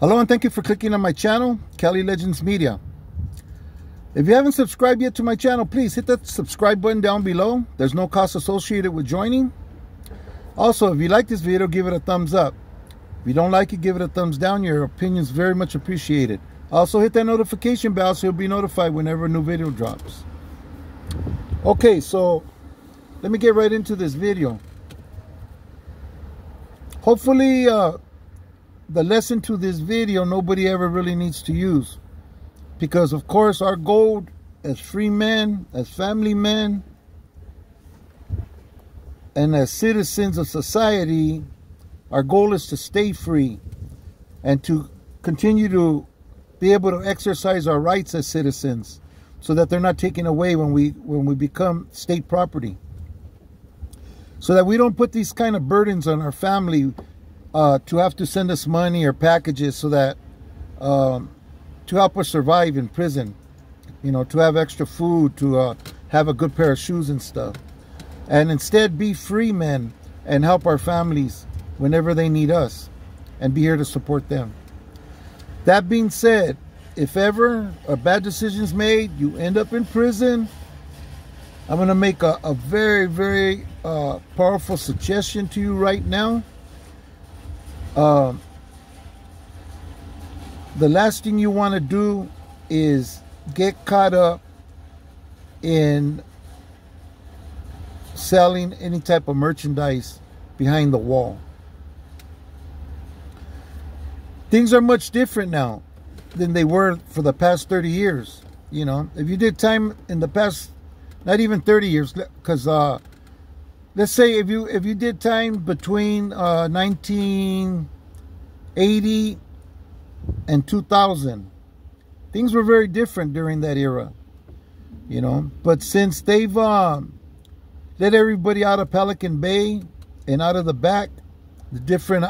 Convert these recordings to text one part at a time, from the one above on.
Hello and thank you for clicking on my channel, Cali Legends Media. If you haven't subscribed yet to my channel, please hit that subscribe button down below. There's no cost associated with joining. Also, if you like this video, give it a thumbs up. If you don't like it, give it a thumbs down. Your opinion is very much appreciated. Also, hit that notification bell so you'll be notified whenever a new video drops. Okay, so let me get right into this video. Hopefully, the lesson to this video nobody ever really needs to use, because of course our goal as free men, as family men, and as citizens of society, our goal is to stay free and to continue to be able to exercise our rights as citizens, so that they're not taken away when we become state property, so that we don't put these kind of burdens on our family to have to send us money or packages so that to help us survive in prison, you know, to have extra food, to have a good pair of shoes and stuff, and instead be free men and help our families whenever they need us and be here to support them. That being said, if ever a bad decision is made, you end up in prison, I'm going to make a very, very powerful suggestion to you right now. The last thing you want to do is get caught up in selling any type of merchandise behind the wall. Things are much different now than they were for the past 30 years. You know, if you did time in the past, not even 30 years, because let's say if you did time between 1980 and 2000, things were very different during that era, you know. But since they've let everybody out of Pelican Bay and out of the back, the different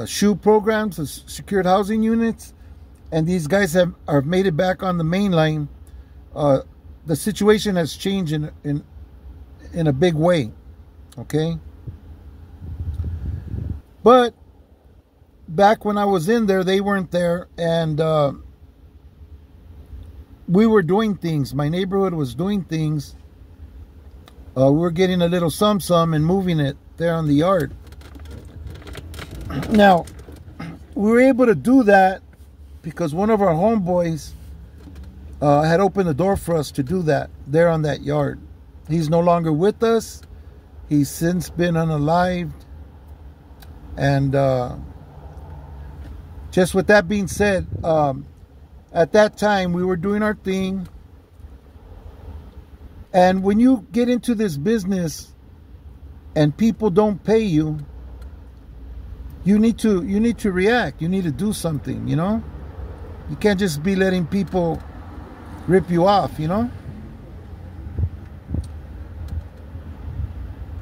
SHU programs, the secured housing units, and these guys have made it back on the main line, the situation has changed in a big way, okay? But back when I was in there, they weren't there, and we were doing things. My neighborhood was doing things. We were getting a little some and moving it there on the yard. Now, we were able to do that because one of our homeboys had opened the door for us to do that there on that yard. He's no longer with us. He's since been unalived. And just with that being said, at that time we were doing our thing. And when you get into this business and people don't pay you, you need to react. You need to do something, you know? You can't just be letting people rip you off, you know?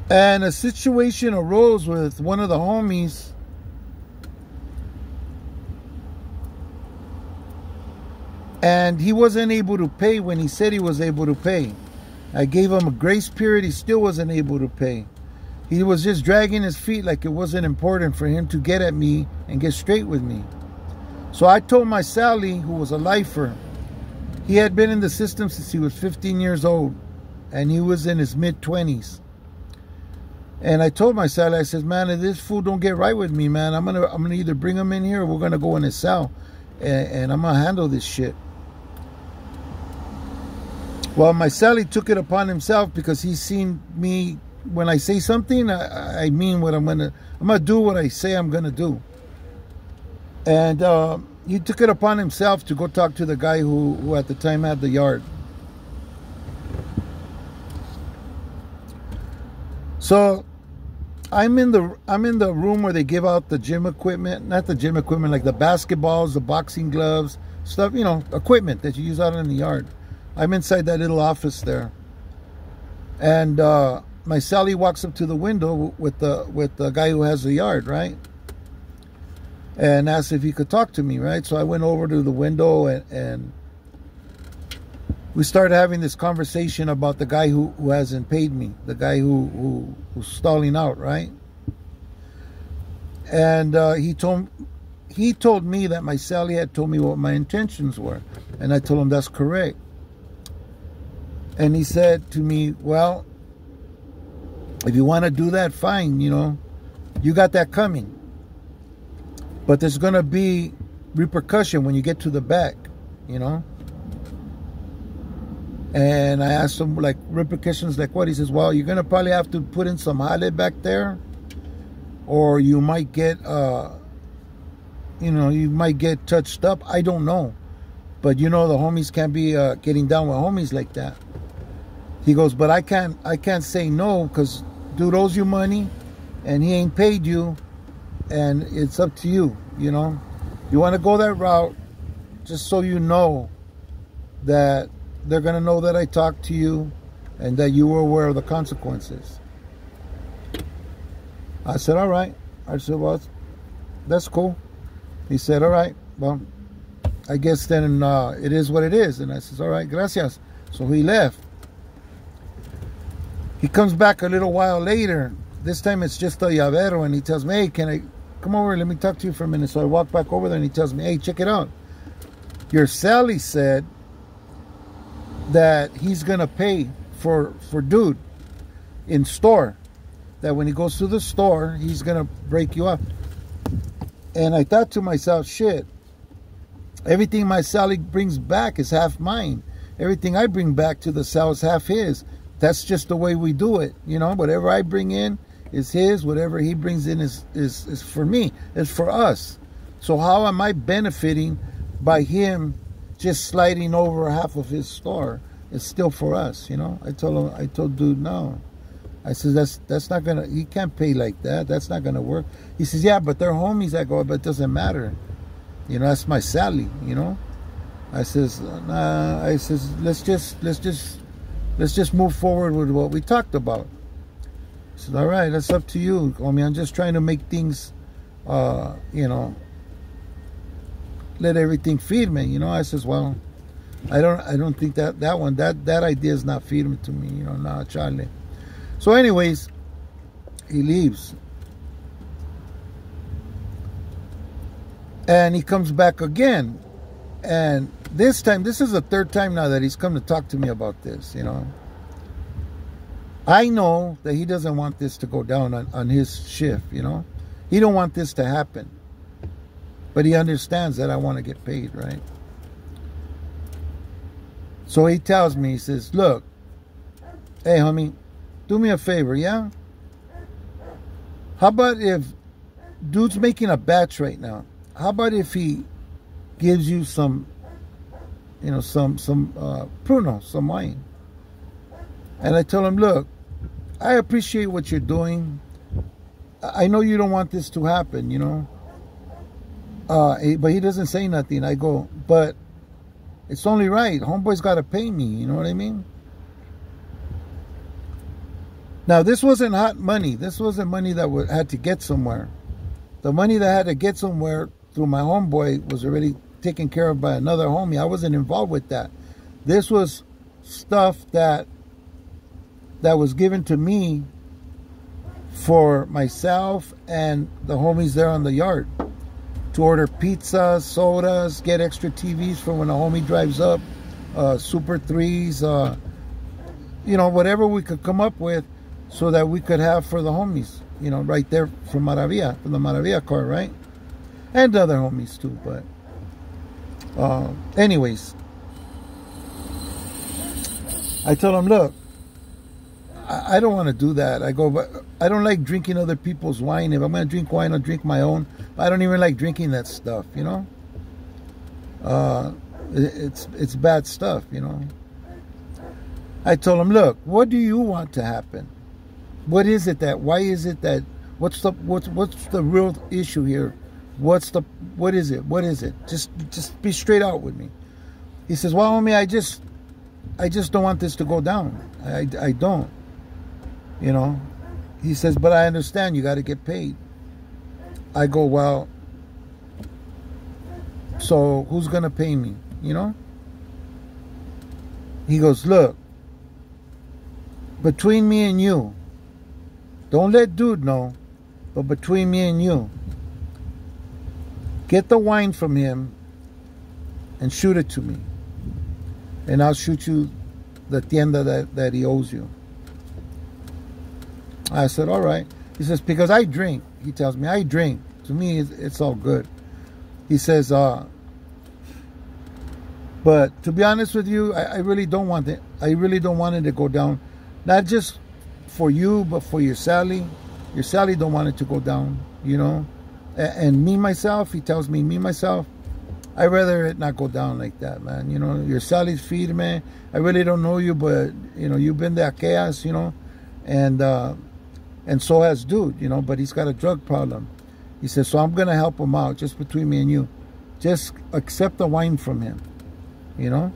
And a situation arose with one of the homies. And he wasn't able to pay when he said he was able to pay. I gave him a grace period. He still wasn't able to pay. He was just dragging his feet like it wasn't important for him to get at me and get straight with me. So I told my Sally, who was a lifer, he had been in the system since he was 15 years old. And he was in his mid-20s. And I told my Sally, I said, man, if this fool don't get right with me, man, I'm gonna either bring him in here or we're gonna go in his cell, and I'm gonna handle this shit. Well, my Sally took it upon himself, because he's seen me. When I say something, I mean what I'm gonna do what I say I'm gonna do. And he took it upon himself to go talk to the guy who at the time had the yard. So I'm in the room where they give out the gym equipment, not the gym equipment, like the basketballs, the boxing gloves, stuff, you know, equipment that you use out in the yard. I'm inside that little office there. And my Sally walks up to the window with the guy who has the yard, right? And asked if he could talk to me, right? So I went over to the window and we started having this conversation about the guy who hasn't paid me, the guy who's stalling out, right? And he he told me that my Sally had told me what my intentions were. And I told him that's correct. And he said to me, well, if you want to do that, fine, you know, you got that coming. But there's going to be repercussion when you get to the back, you know. And I asked him, like, repercussions like what? He says, well, you're going to probably have to put in some jale back there. Or you might get, you know, you might get touched up. I don't know. But, you know, the homies can't be getting down with homies like that. He goes, but I can't say no because dude owes you money and he ain't paid you. And it's up to you, you know. You want to go that route, just so you know that they're going to know that I talked to you and that you were aware of the consequences. I said, all right. I said, well, that's cool. He said, all right, well, I guess then it is what it is. And I said, all right, gracias. So he left. He comes back a little while later. This time it's just a llavero, and he tells me, hey, can I come over? Let me talk to you for a minute. So I walk back over there, and he tells me, hey, check it out. Your Sally said that he's going to pay for dude in store. That when he goes to the store, he's going to break you up. And I thought to myself, shit, everything my Sally brings back is half mine. Everything I bring back to the cell is half his. That's just the way we do it. You know, whatever I bring in is his. Whatever he brings in is for me. It's for us. So how am I benefiting by him just sliding over half of his store? It's still for us, you know. I told dude, no. I says, that's not gonna, he can't pay like that. That's not gonna work. He says, yeah, but they're homies. I go, but it doesn't matter. You know, that's my Sally, you know. I says, nah, I says, let's just move forward with what we talked about. He says, all right, that's up to you. I mean, I'm just trying to make things, you know, let everything feed me, you know. I says, well, I don't think that idea is not feeding to me, you know, nah, Charlie. So anyways, he leaves. And he comes back again. And this time, this is the third time now that he's come to talk to me about this, you know. I know that he doesn't want this to go down on his shift, you know. He don't want this to happen. But he understands that I want to get paid, right? So he tells me, he says, look, hey, homie, do me a favor, yeah? How about if dude's making a batch right now? How about if he gives you some, you know, some Pruno, some wine? And I tell him, look, I appreciate what you're doing. I know you don't want this to happen, you know. But he doesn't say nothing. I go, but it's only right. Homeboy's got to pay me, you know what I mean? Now, this wasn't hot money. This wasn't money that had to get somewhere. The money that had to get somewhere through my homeboy was already taken care of by another homie. I wasn't involved with that. This was stuff that was given to me for myself and the homies there on the yard to order pizza, sodas, get extra TVs for when a homie drives up, Super 3s, you know, whatever we could come up with so that we could have for the homies, you know, right there from Maravilla, from the Maravilla car, right? And other homies too, but anyways, I told him, look, I don't want to do that. I go, but I don't like drinking other people's wine. If I'm going to drink wine, I'll drink my own. I don't even like drinking that stuff, you know. It's bad stuff, you know. I told him, look, what do you want to happen? What is it that? Why is it that? What's the real issue here? What is it? What is it? Just be straight out with me. He says, well, homie, I just don't want this to go down. I don't. You know, he says, but I understand you got to get paid. I go, well, so who's going to pay me? You know? He goes, look, between me and you, don't let dude know, but between me and you, Get the wine from him and shoot it to me. And I'll shoot you the tienda that he owes you. I said, all right. He says, because I drink. He tells me, I drink. To me, it's all good. He says, but to be honest with you, I really don't want it. I really don't want it to go down. Not just for you, but for your Sally. Your Sally don't want it to go down, you know. And me, myself, he tells me, me, myself, I'd rather it not go down like that, man. You know, your Sally's firme. I really don't know you, but, you know, you've been there chaos, you know. And so has dude, you know, but he's got a drug problem. He says, so I'm going to help him out, just between me and you. Just accept the wine from him, you know,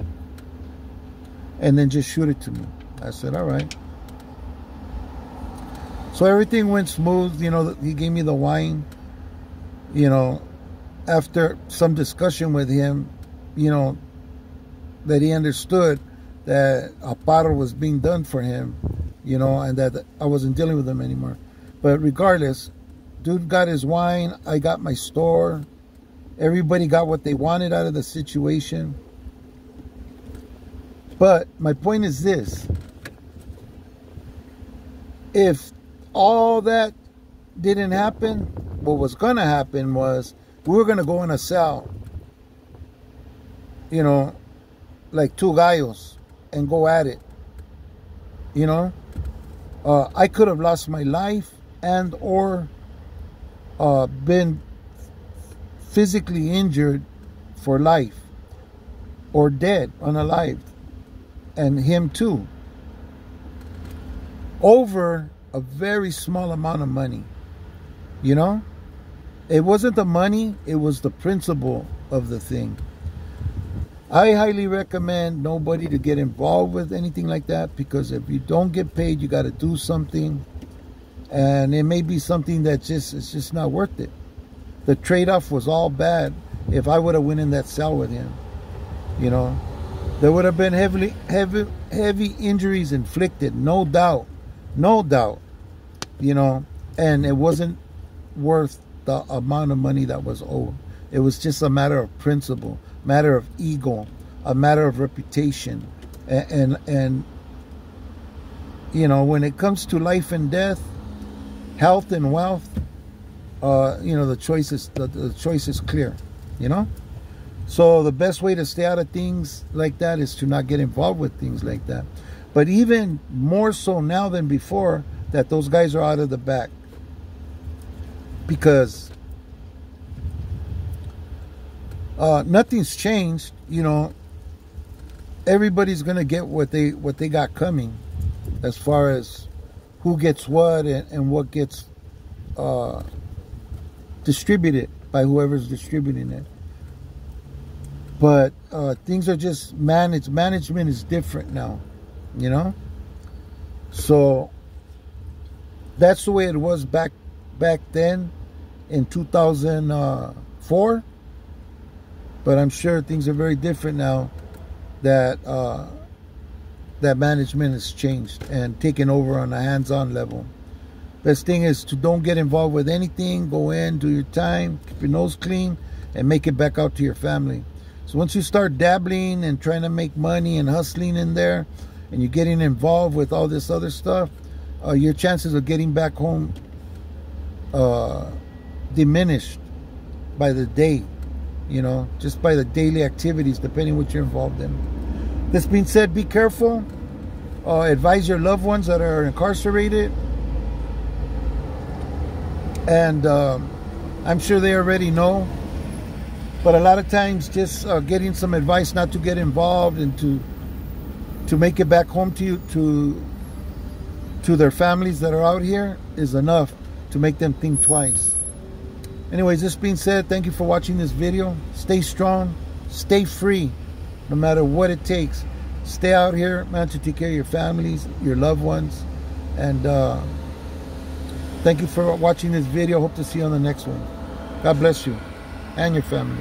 and then just shoot it to me. I said, all right. So everything went smooth, you know. He gave me the wine, you know, after some discussion with him, you know, that he understood that a paro was being done for him, you know, and that I wasn't dealing with him anymore. But regardless, dude got his wine, I got my store. Everybody got what they wanted out of the situation. But my point is this. If all that didn't happen, what was going to happen was we were going to go in a cell, you know, like two gallos, and go at it, you know. I could have lost my life and or been physically injured for life, or dead, unalived, and him too, over a very small amount of money, you know. It wasn't the money, it was the principle of the thing. I highly recommend nobody to get involved with anything like that, because if you don't get paid, you got to do something, and it may be something that it's just not worth it. The trade-off was all bad. If I would have went in that cell with him, you know, there would have been heavy injuries inflicted, no doubt, you know, and it wasn't worth the amount of money that was owed. It was just a matter of principle, matter of ego, a matter of reputation, and you know, when it comes to life and death, health and wealth, you know, the choice is clear, you know. So the best way to stay out of things like that is to not get involved with things like that. But even more so now than before, that those guys are out of the back, because nothing's changed, you know. Everybody's gonna get what they got coming, as far as who gets what and what gets distributed by whoever's distributing it. But things are just managed. Management is different now, you know. So that's the way it was back then in 2004. But I'm sure things are very different now that that management has changed and taken over on a hands-on level. Best thing is to don't get involved with anything. Go in, do your time, keep your nose clean, and make it back out to your family. So once you start dabbling and trying to make money and hustling in there, and you're getting involved with all this other stuff, your chances of getting back home diminished by the day, you know, just by the daily activities, depending what you're involved in. This being said, be careful. Advise your loved ones that are incarcerated. And I'm sure they already know. But a lot of times just getting some advice not to get involved and to make it back home to you, to their families that are out here, is enough to make them think twice. Anyways, this being said, thank you for watching this video. Stay strong, stay free, no matter what it takes. Stay out here, man, to take care of your families, your loved ones. And thank you for watching this video. Hope to see you on the next one. God bless you and your family.